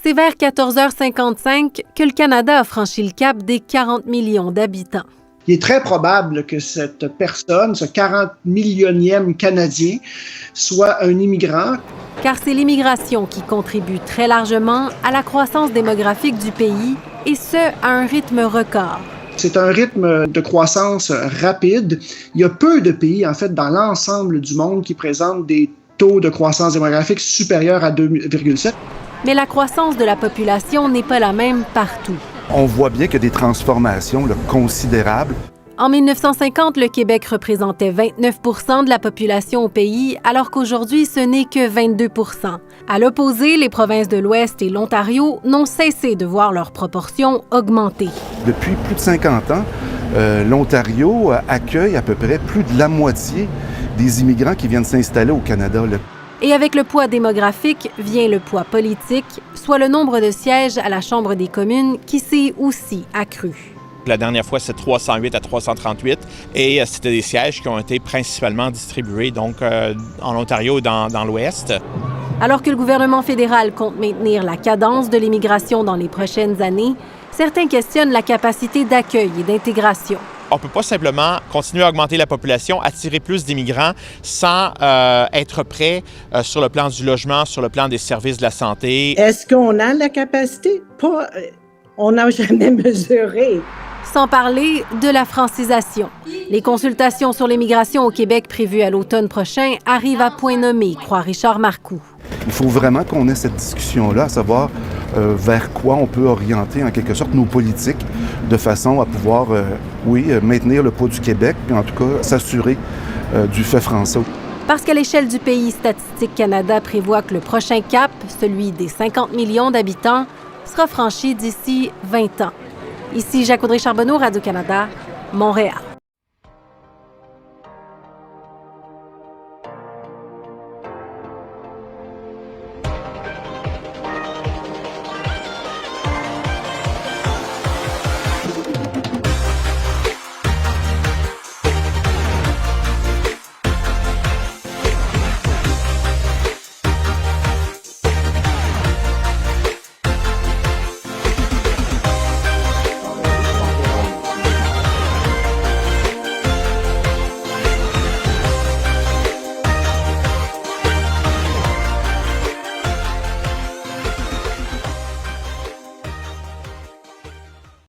C'est vers 14h55 que le Canada a franchi le cap des 40 millions d'habitants. Il est très probable que cette personne, ce 40 millionième Canadien, soit un immigrant. Car c'est l'immigration qui contribue très largement à la croissance démographique du pays, et ce, à un rythme record. C'est un rythme de croissance rapide. Il y a peu de pays, en fait, dans l'ensemble du monde qui présentent des taux de croissance démographique supérieurs à 2,7. Mais la croissance de la population n'est pas la même partout. On voit bien qu'il y a des transformations considérables. En 1950, le Québec représentait 29 % de la population au pays, alors qu'aujourd'hui, ce n'est que 22 %. À l'opposé, les provinces de l'Ouest et l'Ontario n'ont cessé de voir leur proportion augmenter. Depuis plus de 50 ans, l'Ontario accueille à peu près plus de la moitié des immigrants qui viennent s'installer au Canada. Et avec le poids démographique vient le poids politique, soit le nombre de sièges à la Chambre des communes qui s'est aussi accru. La dernière fois, c'est 308 à 338 et c'était des sièges qui ont été principalement distribués donc, en Ontario et dans l'Ouest. Alors que le gouvernement fédéral compte maintenir la cadence de l'immigration dans les prochaines années, certains questionnent la capacité d'accueil et d'intégration. On ne peut pas simplement continuer à augmenter la population, attirer plus d'immigrants sans être prêt sur le plan du logement, sur le plan des services de la santé. Est-ce qu'on a la capacité? Pas, on n'a jamais mesuré. Sans parler de la francisation. Les consultations sur l'immigration au Québec prévues à l'automne prochain arrivent à point nommé, croit Richard Marcoux. Il faut vraiment qu'on ait cette discussion-là, à savoir vers quoi on peut orienter en quelque sorte nos politiques de façon à pouvoir, maintenir le poids du Québec, puis en tout cas s'assurer du fait français. Parce qu'à l'échelle du pays, Statistique Canada prévoit que le prochain cap, celui des 50 millions d'habitants, sera franchi d'ici 20 ans. Ici Jacques Audrey Charbonneau, Radio-Canada, Montréal.